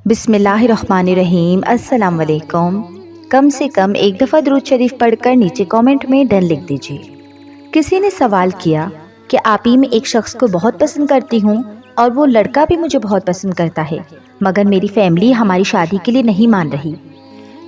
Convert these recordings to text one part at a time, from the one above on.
بسم اللہ الرحمن الرحیم۔ السلام علیکم۔ کم سے کم ایک دفعہ درود شریف پڑھ کر نیچے کامنٹ میں ڈن لکھ دیجیے۔ کسی نے سوال کیا کہ آپ ہی میں ایک شخص کو بہت پسند کرتی ہوں اور وہ لڑکا بھی مجھے بہت پسند کرتا ہے، مگر میری فیملی ہماری شادی کے لیے نہیں مان رہی۔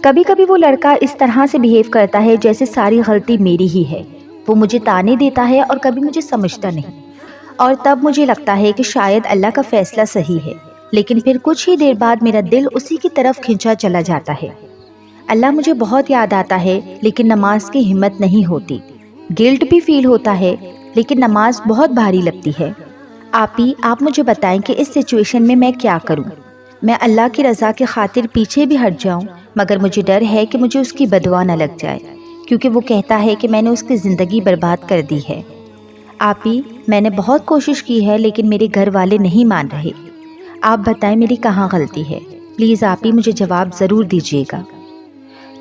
کبھی کبھی وہ لڑکا اس طرح سے بیہیو کرتا ہے جیسے ساری غلطی میری ہی ہے۔ وہ مجھے تانے دیتا ہے اور کبھی مجھے سمجھتا نہیں، اور تب مجھے لگتا ہے کہ شاید اللہ کا فیصلہ صحیح ہے، لیکن پھر کچھ ہی دیر بعد میرا دل اسی کی طرف کھنچا چلا جاتا ہے۔ اللہ مجھے بہت یاد آتا ہے، لیکن نماز کی ہمت نہیں ہوتی۔ گلٹ بھی فیل ہوتا ہے، لیکن نماز بہت بھاری لگتی ہے۔ آپ مجھے بتائیں کہ اس سچویشن میں کیا کروں؟ میں اللہ کی رضا کی خاطر پیچھے بھی ہٹ جاؤں، مگر مجھے ڈر ہے کہ مجھے اس کی بددعا نہ لگ جائے، کیونکہ وہ کہتا ہے کہ میں نے اس کی زندگی برباد کر دی ہے۔ میں نے بہت کوشش کی ہے، لیکن میرے گھر والے نہیں مان رہے۔ آپ بتائیں میری کہاں غلطی ہے؟ پلیز مجھے جواب ضرور دیجیے گا۔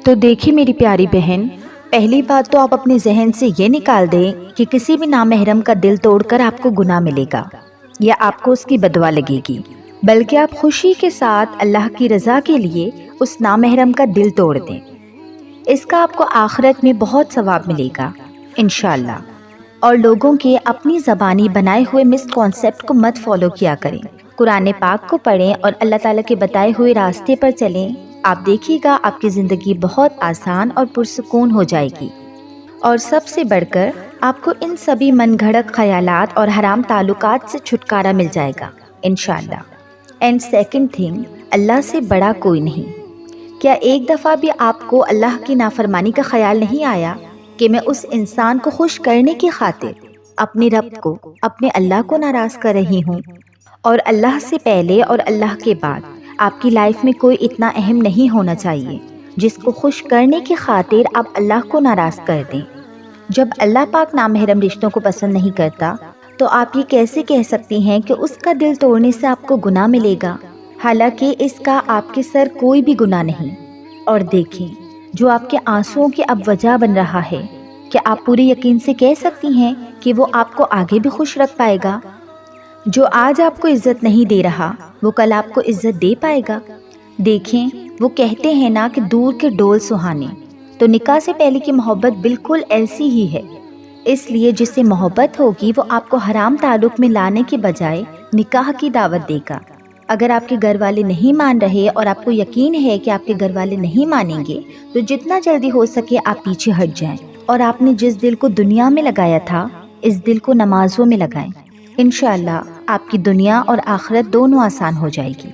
تو دیکھیے میری پیاری بہن، پہلی بات تو آپ اپنے ذہن سے یہ نکال دیں کہ کسی بھی نامحرم کا دل توڑ کر آپ کو گناہ ملے گا یا آپ کو اس کی بددعا لگے گی، بلکہ آپ خوشی کے ساتھ اللہ کی رضا کے لیے اس نامحرم کا دل توڑ دیں۔ اس کا آپ کو آخرت میں بہت ثواب ملے گا انشاءاللہ۔ اور لوگوں کے اپنی زبانی بنائے ہوئے مس کانسیپٹ کو مت فالو کیا کریں۔ قرآن پاک کو پڑھیں اور اللہ تعالیٰ کے بتائے ہوئے راستے پر چلیں۔ آپ دیکھیے گا آپ کی زندگی بہت آسان اور پرسکون ہو جائے گی، اور سب سے بڑھ کر آپ کو ان سبھی من گھڑت خیالات اور حرام تعلقات سے چھٹکارا مل جائے گا انشاءاللہ۔ اینڈ سیکنڈ تھنگ، اللہ سے بڑا کوئی نہیں۔ کیا ایک دفعہ بھی آپ کو اللہ کی نافرمانی کا خیال نہیں آیا کہ میں اس انسان کو خوش کرنے کی خاطر اپنے رب کو، اپنے اللہ کو ناراض کر رہی ہوں؟ اور اللہ سے پہلے اور اللہ کے بعد آپ کی لائف میں کوئی اتنا اہم نہیں ہونا چاہیے جس کو خوش کرنے کی خاطر آپ اللہ کو ناراض کر دیں۔ جب اللہ پاک نامحرم رشتوں کو پسند نہیں کرتا، تو آپ یہ کیسے کہہ سکتی ہیں کہ اس کا دل توڑنے سے آپ کو گناہ ملے گا، حالانکہ اس کا آپ کے سر کوئی بھی گناہ نہیں۔ اور دیکھیں، جو آپ کے آنسوؤں کی اب وجہ بن رہا ہے، کیا آپ پورے یقین سے کہہ سکتی ہیں کہ وہ آپ کو آگے بھی خوش رکھ پائے گا؟ جو آج آپ کو عزت نہیں دے رہا، وہ کل آپ کو عزت دے پائے گا۔ دیکھیں، وہ کہتے ہیں نا کہ دور کے ڈول سہانے، تو نکاح سے پہلے کی محبت بالکل ایسی ہی ہے۔ اس لیے جس سے محبت ہوگی وہ آپ کو حرام تعلق میں لانے کے بجائے نکاح کی دعوت دے گا۔ اگر آپ کے گھر والے نہیں مان رہے اور آپ کو یقین ہے کہ آپ کے گھر والے نہیں مانیں گے، تو جتنا جلدی ہو سکے آپ پیچھے ہٹ جائیں، اور آپ نے جس دل کو دنیا میں لگایا تھا، اس دل کو نمازوں میں لگائیں۔ انشاءاللہ آپ کی دنیا اور آخرت دونوں آسان ہو جائے گی۔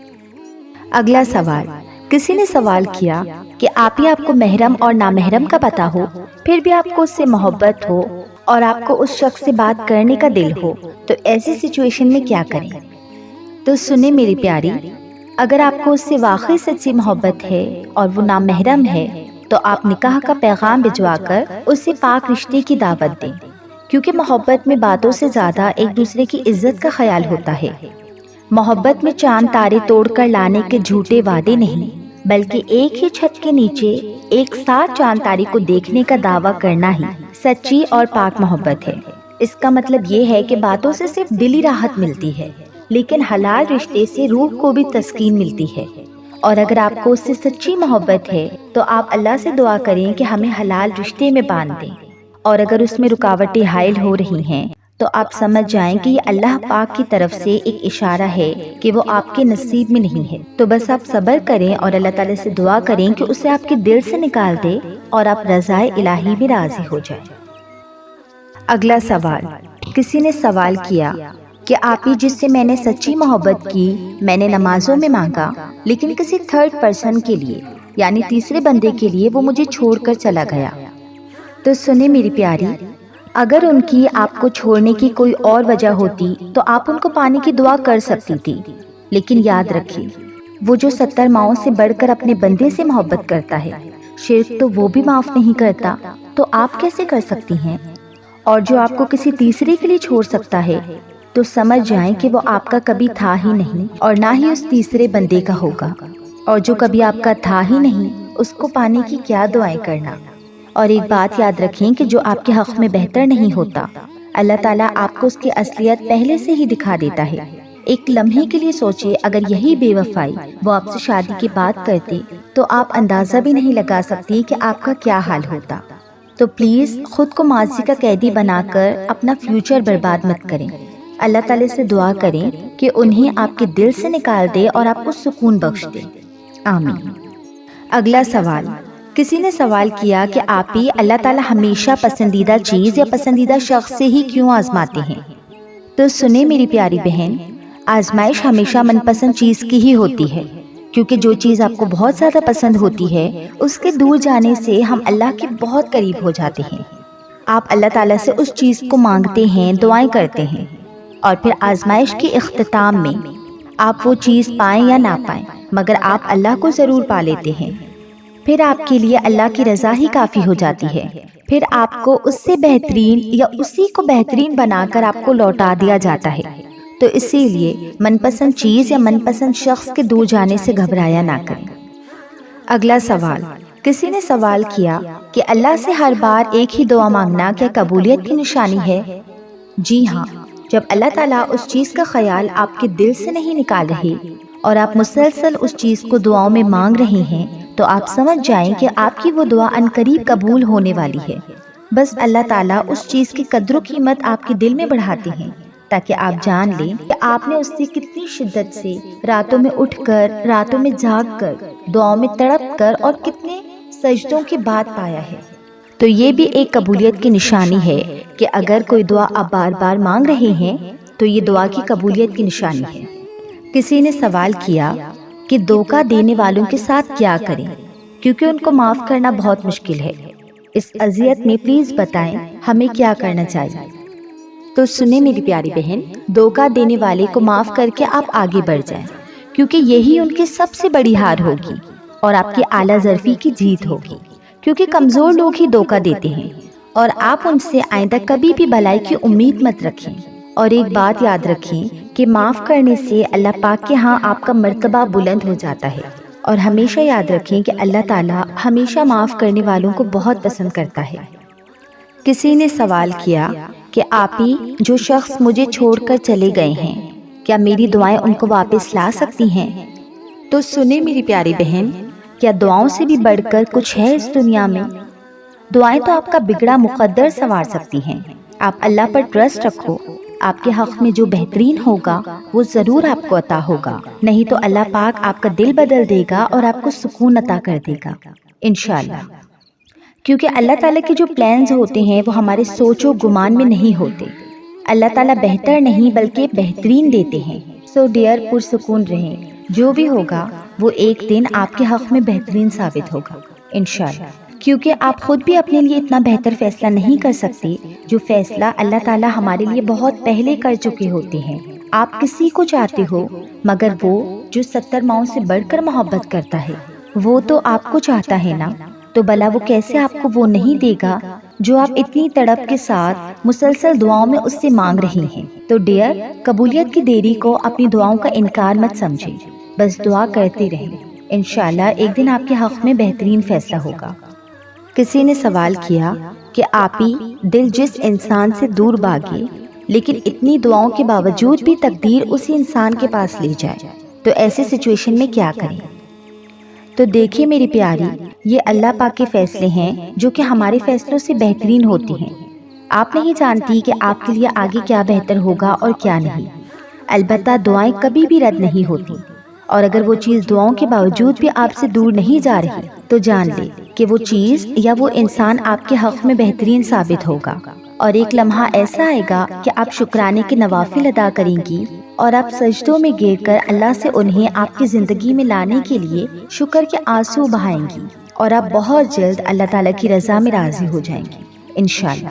اگلا سوال، کسی نے سوال کیا کہ آپ کو محرم اور نامحرم کا پتہ ہو، پھر بھی آپ کو اس سے محبت ہو اور آپ کو اس شخص سے بات کرنے کا دل ہو، تو ایسی سچویشن میں کیا کریں؟ تو سنیں میری پیاری، اگر آپ کو اس سے واقعی سچی محبت ہے اور وہ نامحرم ہے، تو آپ نکاح کا پیغام بھجوا کر اس سے پاک رشتے کی دعوت دیں، کیونکہ محبت میں باتوں سے زیادہ ایک دوسرے کی عزت کا خیال ہوتا ہے۔ محبت میں چاند تارے توڑ کر لانے کے جھوٹے وعدے نہیں، بلکہ ایک ہی چھت کے نیچے ایک ساتھ چاند تارے کو دیکھنے کا دعویٰ کرنا ہی سچی اور پاک محبت ہے۔ اس کا مطلب یہ ہے کہ باتوں سے صرف دلی راحت ملتی ہے، لیکن حلال رشتے سے روح کو بھی تسکین ملتی ہے۔ اور اگر آپ کو اس سے سچی محبت ہے، تو آپ اللہ سے دعا کریں کہ ہمیں حلال رشتے میں باندھ دیں، اور اگر اس میں رکاوٹیں حائل ہو رہی ہیں، تو آپ سمجھ جائیں کہ یہ اللہ پاک کی طرف سے ایک اشارہ ہے کہ وہ آپ کے نصیب میں نہیں ہے۔ تو بس آپ صبر کریں اور اللہ تعالیٰ سے دعا کریں کہ اسے آپ کے دل سے نکال دے اور آپ رضائے الہی میں راضی ہو جائیں۔ اگلا سوال، کسی نے سوال کیا کہ آپ ہی جس سے میں نے سچی محبت کی، میں نے نمازوں میں مانگا، لیکن کسی تھرڈ پرسن کے لیے، یعنی تیسرے بندے کے لیے وہ مجھے چھوڑ کر چلا گیا۔ تو سنیں میری پیاری، اگر ان کی آپ کو چھوڑنے کی کوئی اور وجہ ہوتی تو آپ ان کو پانے کی دعا کر سکتی تھی، لیکن یاد رکھیے، وہ جو 70 ماؤں سے بڑھ کر اپنے بندے سے محبت کرتا ہے، شرک تو وہ بھی معاف نہیں کرتا، تو آپ کیسے کر سکتی ہیں؟ اور جو آپ کو کسی تیسرے کے لیے چھوڑ سکتا ہے، تو سمجھ جائیں کہ وہ آپ کا کبھی تھا ہی نہیں اور نہ ہی اس تیسرے بندے کا ہوگا، اور جو کبھی آپ کا تھا ہی نہیں، اس کو پانے کی کیا دعائیں کرنا۔ اور ایک بات یاد رکھیں کہ جو آپ کے حق میں بہتر نہیں ہوتا، اللہ تعالیٰ آپ کو اس کی اصلیت پہلے سے ہی دکھا دیتا ہے۔ ایک لمحے کے لیے سوچے، اگر یہی بے وفائی وہ آپ سے شادی کے بعد کرتے تو آپ اندازہ بھی نہیں لگا سکتی کہ آپ کا کیا حال ہوتا۔ تو پلیز خود کو ماضی کا قیدی بنا کر اپنا فیوچر برباد مت کریں۔ اللہ تعالی سے دعا کریں کہ انہیں آپ کے دل سے نکال دے اور آپ کو سکون بخش دے، آمین۔ اگلا سوال، کسی نے سوال کیا کہ آپ ہی اللہ تعالی ہمیشہ پسندیدہ چیز یا پسندیدہ شخص سے ہی کیوں آزماتے ہیں؟ تو سنیں میری پیاری بہن، آزمائش ہمیشہ من پسند چیز کی ہی ہوتی ہے، کیونکہ جو چیز آپ کو بہت زیادہ پسند ہوتی ہے اس کے دور جانے سے ہم اللہ کے بہت قریب ہو جاتے ہیں۔ آپ اللہ تعالیٰ سے اس چیز کو مانگتے ہیں، دعائیں کرتے ہیں، اور پھر آزمائش کے اختتام میں آپ وہ چیز پائیں یا نہ پائیں مگر آپ اللہ کو ضرور پا لیتے ہیں۔ پھر آپ کے لیے اللہ کی رضا ہی کافی ہو جاتی ہے، پھر آپ کو اس سے بہترین یا اسی کو بہترین بنا کر آپ کو لوٹا دیا جاتا ہے۔ تو اسی لیے من پسند چیز یا من پسند شخص کے دور جانے سے گھبرایا نہ کریں۔ اگلا سوال، کسی نے سوال کیا کہ اللہ سے ہر بار ایک ہی دعا مانگنا کیا قبولیت کی نشانی ہے؟ جی ہاں، جب اللہ تعالیٰ اس چیز کا خیال آپ کے دل سے نہیں نکال رہے اور آپ مسلسل اس چیز کو دعاؤں میں مانگ رہے ہیں تو آپ سمجھ جائیں کہ آپ کی وہ دعا عنقریب قبول ہونے والی ہے۔ بس اللہ تعالیٰ اس چیز کی قدر و قیمت آپ کے دل میں بڑھاتے ہیں تاکہ آپ جان لیں کہ آپ نے اس سے کتنی شدت سے راتوں میں اٹھ کر، راتوں میں جاگ کر، دعاؤں میں تڑپ کر اور کتنے سجدوں کے بعد پایا ہے۔ تو یہ بھی ایک قبولیت کی نشانی ہے کہ اگر کوئی دعا آپ بار بار مانگ رہے ہیں تو یہ دعا کی قبولیت کی نشانی ہے۔ کسی نے سوال کیا کہ دھوکہ دینے والوں کے ساتھ کیا کریں کیونکہ ان کو معاف کرنا بہت مشکل ہے۔ اس اذیت میں پلیز بتائیں ہمیں کیا کرنا چاہیے؟ تو سنیں میری پیاری بہن، دھوکہ دینے والے کو معاف کر کے آپ آگے بڑھ جائیں، کیونکہ یہی ان کی سب سے بڑی ہار ہوگی اور آپ کی اعلیٰ ظرفی کی جیت ہوگی، کیونکہ کمزور لوگ ہی دھوکہ دیتے ہیں اور آپ ان سے آئندہ کبھی بھی بھلائی کی امید مت رکھیں۔ اور ایک بات یاد رکھیں کہ معاف کرنے سے اللہ پاک کے ہاں آپ کا مرتبہ بلند ہو جاتا ہے، اور ہمیشہ یاد رکھیں کہ اللہ تعالیٰ ہمیشہ معاف کرنے والوں کو بہت پسند کرتا ہے۔ کسی نے سوال کیا کہ آپ ہی جو شخص مجھے چھوڑ کر چلے گئے ہیں کیا میری دعائیں ان کو واپس لا سکتی ہیں؟ تو سنیں میری پیاری بہن، کیا دعاؤں سے بھی بڑھ کر کچھ ہے اس دنیا میں؟ دعائیں تو آپ کا بگڑا مقدر سنوار سکتی ہیں۔ آپ اللہ پر ٹرسٹ رکھو، آپ کے حق میں جو بہترین ہوگا وہ ضرور آپ کو عطا ہوگا، نہیں تو اللہ پاک آپ کا دل بدل دے گا اور آپ کو سکون عطا کر دے گا انشاءاللہ۔ کیونکہ اللہ تعالیٰ کے جو پلانز ہوتے ہیں وہ ہمارے سوچ و گمان میں نہیں ہوتے۔ اللہ تعالیٰ بہتر نہیں بلکہ بہترین دیتے ہیں۔ سو ڈیئر، پرسکون رہیں، جو بھی ہوگا وہ ایک دن آپ کے حق میں بہترین ثابت ہوگا انشاءاللہ، کیونکہ آپ خود بھی اپنے لیے اتنا بہتر فیصلہ نہیں کر سکتے جو فیصلہ اللہ تعالیٰ ہمارے لیے بہت پہلے کر چکے ہوتے ہیں۔ آپ کسی کو چاہتے ہو مگر وہ جو 70 ماؤں سے بڑھ کر محبت کرتا ہے وہ تو آپ کو چاہتا ہے نا، تو بھلا وہ کیسے آپ کو وہ نہیں دے گا جو آپ اتنی تڑپ کے ساتھ مسلسل دعاؤں میں اس سے مانگ رہی ہیں۔ تو ڈیئر، قبولیت کی دیری کو اپنی دعاؤں کا انکار مت سمجھیں، بس دعا کرتے رہیں، انشاءاللہ ایک دن آپ کے حق میں بہترین فیصلہ ہوگا۔ کسی نے سوال کیا کہ آپ ہی دل جس انسان سے دور بھاگے لیکن اتنی دعاؤں کے باوجود بھی تقدیر اسی انسان کے پاس لے جائے تو ایسے سچویشن میں کیا کریں؟ تو دیکھیے میری پیاری، یہ اللہ پاک کے فیصلے ہیں جو کہ ہمارے فیصلوں سے بہترین ہوتی ہیں۔ آپ نہیں جانتی کہ آپ کے لیے آگے کیا بہتر ہوگا اور کیا نہیں۔ البتہ دعائیں کبھی بھی رد نہیں ہوتی، اور اگر وہ چیز دعاؤں کے باوجود بھی آپ سے دور نہیں جا رہی تو جان لے کہ وہ چیز یا وہ انسان آپ کے حق میں بہترین ثابت ہوگا، اور ایک لمحہ ایسا آئے گا کہ آپ شکرانے کے نوافل ادا کریں گی اور آپ سجدوں میں گر کر اللہ سے انہیں آپ کی زندگی میں لانے کے لیے شکر کے آنسو بہائیں گی، اور آپ بہت جلد اللہ تعالیٰ کی رضا میں راضی ہو جائیں گی انشاءاللہ۔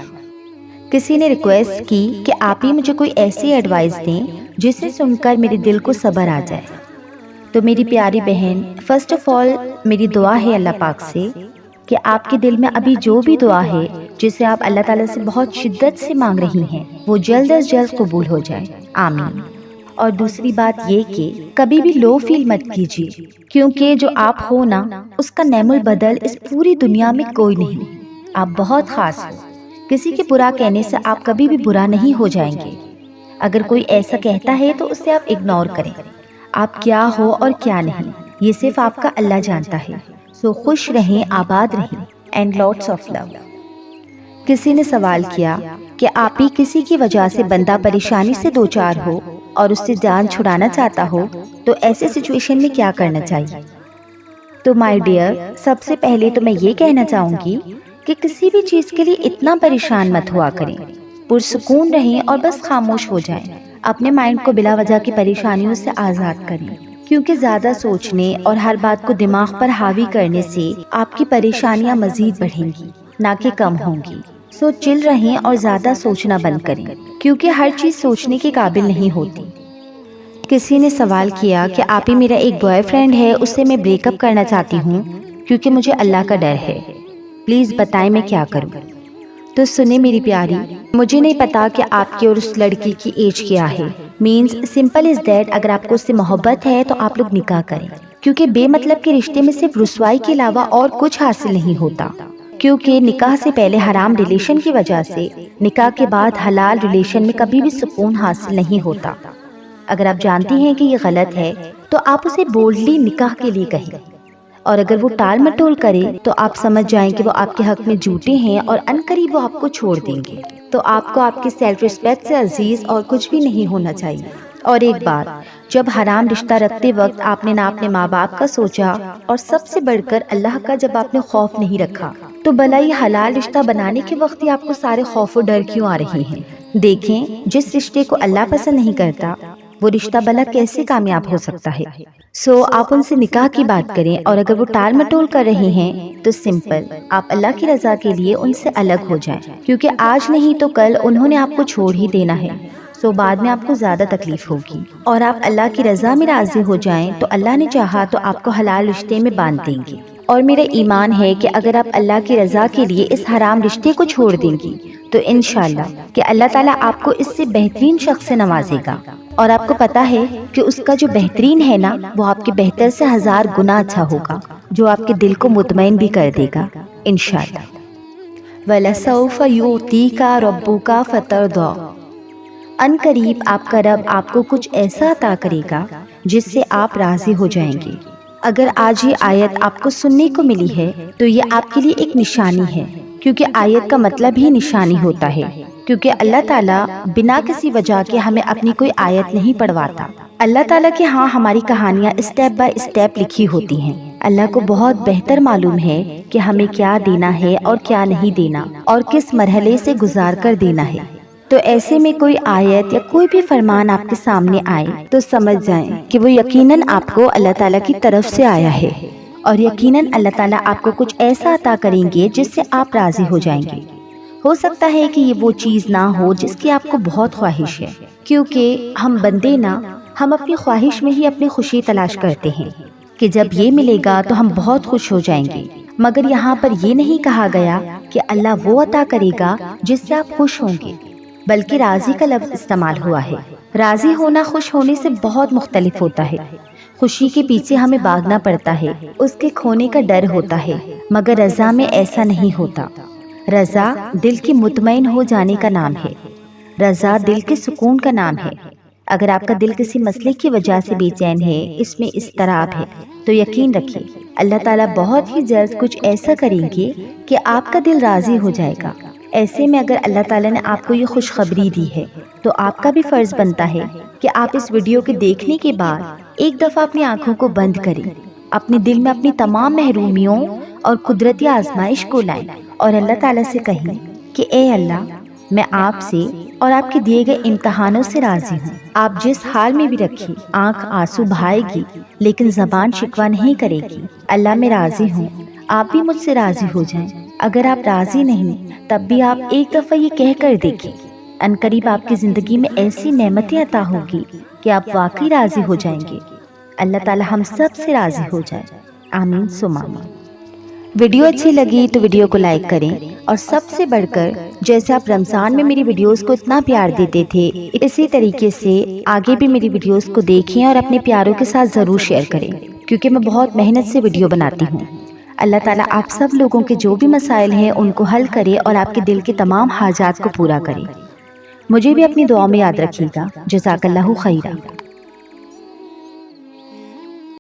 کسی نے ریکویسٹ کی کہ آپ ہی مجھے کوئی ایسی ایڈوائس دیں جسے سن کر میرے دل کو صبر آ جائے۔ تو میری پیاری بہن، فرسٹ آف آل میری دعا ہے اللہ پاک سے کہ آپ کے دل میں ابھی جو بھی دعا ہے جسے آپ اللہ تعالیٰ سے بہت شدت سے مانگ رہی ہیں وہ جلد از جلد قبول ہو جائے، آمین۔ اور دوسری بات یہ کہ کبھی بھی لو فیل مت کیجیے، کیونکہ جو آپ ہو نا اس کا نعم البدل اس پوری دنیا میں کوئی نہیں۔ آپ بہت خاص ہو، کسی کے برا کہنے سے آپ کبھی بھی برا نہیں ہو جائیں گے۔ اگر کوئی ایسا کہتا ہے تو اسے آپ اگنور کریں. آپ کیا ہو اور کیا نہیں یہ صرف آپ کا اللہ جانتا ہے. سو خوش رہیں، آباد رہیں اینڈ لاٹس آف لو. کسی نے سوال کیا کہ آپ ہی کسی کی وجہ سے بندہ پریشانی سے دوچار ہو اور اس سے جان چھڑانا چاہتا ہو تو ایسے سچویشن میں کیا کرنا چاہیے؟ تو مائی ڈیئر، سب سے پہلے تو میں یہ کہنا چاہوں گی کہ کسی بھی چیز کے لیے اتنا پریشان مت ہوا کریں. پرسکون رہیں اور بس خاموش ہو جائیں. اپنے مائنڈ کو بلا وجہ کی پریشانیوں سے آزاد کریں، کیونکہ زیادہ سوچنے اور ہر بات کو دماغ پر حاوی کرنے سے آپ کی پریشانیاں مزید بڑھیں گی نہ کہ کم ہوں گی. سو چل رہیں اور زیادہ سوچنا بند کریں، کیونکہ ہر چیز سوچنے کے قابل نہیں ہوتی. کسی نے سوال کیا کہ آپ ہی میرا ایک بوائے فرینڈ ہے، اس سے میں بریک اپ کرنا چاہتی ہوں کیونکہ مجھے اللہ کا ڈر ہے، پلیز بتائیں میں کیا کروں. تو سنیں میری پیاری، مجھے نہیں پتا کہ آپ کی اور اس لڑکی کی ایج کیا ہے. مینز سمپل از دیٹ، اگر آپ کو اس سے محبت ہے تو آپ لوگ نکاح کریں، کیونکہ بے مطلب کے رشتے میں صرف رسوائی کے علاوہ اور کچھ حاصل نہیں ہوتا. کیونکہ نکاح سے پہلے حرام ریلیشن کی وجہ سے نکاح کے بعد حلال ریلیشن میں کبھی بھی سکون حاصل نہیں ہوتا. اگر آپ جانتی ہیں کہ یہ غلط ہے تو آپ اسے بولڈلی نکاح کے لیے کہیں، اور اگر وہ ٹال مٹول کرے تو آپ سمجھ جائیں کہ وہ آپ کے حق میں جھوٹے ہیں اور عنقریب وہ آپ کو چھوڑ دیں گے. تو آپ کو آپ کی سیلف ریسپیکٹ سے عزیز اور کچھ بھی نہیں ہونا چاہیے. اور ایک بات، جب حرام رشتہ رکھتے وقت آپ نے نہ اپنے ماں باپ کا سوچا اور سب سے بڑھ کر اللہ کا جب آپ نے خوف نہیں رکھا، تو بھلا یہ حلال رشتہ بنانے کے وقت ہی آپ کو سارے خوف و ڈر کیوں آ رہے ہیں؟ دیکھیں، جس رشتے کو اللہ پسند نہیں کرتا وہ رشتہ بھلا کیسے کامیاب ہو سکتا ہے؟ سو آپ ان سے نکاح کی بات کریں، اور اگر وہ ٹال مٹول کر رہے ہیں تو سمپل آپ اللہ کی رضا کے لیے ان سے الگ ہو جائیں، کیونکہ آج نہیں تو کل انہوں نے آپ کو چھوڑ ہی دینا ہے. سو بعد میں آپ کو زیادہ تکلیف ہوگی. اور آپ اللہ کی رضا میں راضی ہو جائیں تو اللہ نے چاہا تو آپ کو حلال رشتے میں باندھ دیں گے. اور میرا ایمان ہے کہ اگر آپ اللہ کی رضا کے لیے اس حرام رشتے کو چھوڑ دیں گی تو انشاءاللہ کہ اللہ تعالیٰ آپ کو اس سے بہترین شخص سے نوازے گا. اور آپ کو پتا ہے کہ اس کا جو بہترین ہے نا، وہ آپ کے بہتر سے 1000 گنا اچھا ہوگا، جو آپ کے دل کو مطمئن بھی کر دے گا انشاءاللہ. وَلَسَوْفَ يُعْطِيكَ رَبُّكَ فَتَرْضَىٰ. ان قریب آپ کا رب آپ کو کچھ ایسا عطا کرے گا جس سے آپ راضی ہو جائیں گے. اگر آج یہ آیت آپ کو سننے کو ملی ہے تو یہ آپ کے لیے ایک نشانی ہے، کیونکہ آیت کا مطلب ہی نشانی ہوتا ہے. کیونکہ اللہ تعالیٰ بنا کسی وجہ کے ہمیں اپنی کوئی آیت نہیں پڑھواتا. اللہ تعالیٰ کے ہاں ہماری کہانیاں اسٹیپ بائی اسٹیپ لکھی ہوتی ہیں. اللہ کو بہت بہتر معلوم ہے کہ ہمیں کیا دینا ہے اور کیا نہیں دینا، اور کس مرحلے سے گزار کر دینا ہے. تو ایسے میں کوئی آیت یا کوئی بھی فرمان آپ کے سامنے آئے تو سمجھ جائیں کہ وہ یقیناً آپ کو اللہ تعالیٰ کی طرف سے آیا ہے، اور یقیناً اللہ تعالیٰ آپ کو کچھ ایسا عطا کریں گے جس سے آپ راضی ہو جائیں گے. ہو سکتا ہے کہ یہ وہ چیز نہ ہو جس کی آپ کو بہت خواہش ہے، کیونکہ ہم بندے ہم اپنی خواہش میں ہی اپنی خوشی تلاش کرتے ہیں کہ جب یہ ملے گا تو ہم بہت خوش ہو جائیں گے. مگر یہاں پر یہ نہیں کہا گیا کہ اللہ وہ عطا کرے گا جس سے آپ خوش ہوں گے، بلکہ راضی کا لفظ استعمال ہوا ہے. راضی ہونا خوش ہونے سے بہت مختلف ہوتا ہے. خوشی کے پیچھے ہمیں بھاگنا پڑتا ہے، اس کے کھونے کا ڈر ہوتا ہے، مگر رضا میں ایسا نہیں ہوتا. رضا دل کے مطمئن ہو جانے کا نام ہے، رضا دل کے سکون کا نام ہے. اگر آپ کا دل کسی مسئلے کی وجہ سے بے چین ہے، اس میں اضطراب ہے، تو یقین رکھیے اللہ تعالیٰ بہت ہی جلد کچھ ایسا کریں گے کہ آپ کا دل راضی ہو جائے گا. ایسے میں اگر اللہ تعالیٰ نے آپ کو یہ خوشخبری دی ہے تو آپ کا بھی فرض بنتا ہے کہ آپ اس ویڈیو کے دیکھنے کے بعد ایک دفعہ اپنی آنکھوں کو بند کریں، اپنے دل میں اپنی تمام محرومیوں اور قدرتی آزمائش کو لائیں اور اللہ تعالیٰ سے کہیں کہ اے اللہ، میں آپ سے اور آپ کے دیے گئے امتحانوں سے راضی ہوں. آپ جس حال میں بھی رکھی، آنکھ آنسو بہائے گی لیکن زبان شکوہ نہیں کرے گی. اللہ میں راضی ہوں، آپ بھی مجھ سے راضی ہو جائیں. اگر آپ راضی نہیں تب بھی آپ ایک دفعہ یہ کہہ کر دیکھیں، ان قریب آپ کی زندگی میں ایسی نعمتیں عطا ہوگی کہ آپ واقعی راضی ہو جائیں گے. اللہ تعالی ہم سب سے راضی ہو جائے، آمین ثم آمین. ویڈیو اچھی لگی تو ویڈیو کو لائک کریں، اور سب سے بڑھ کر جیسے آپ رمضان میں میری ویڈیوز کو اتنا پیار دیتے تھے، اسی طریقے سے آگے بھی میری ویڈیوز کو دیکھیں اور اپنے پیاروں کے ساتھ ضرور شیئر کریں، کیونکہ میں بہت محنت سے ویڈیو بناتی ہوں. اللہ تعالیٰ آپ سب لوگوں کے جو بھی مسائل ہیں ان کو حل کرے اور آپ کے دل کے تمام حاجات کو پورا کرے. مجھے بھی اپنی دعاؤں میں یاد رکھیے گا۔ جزاک اللہ خیرہ۔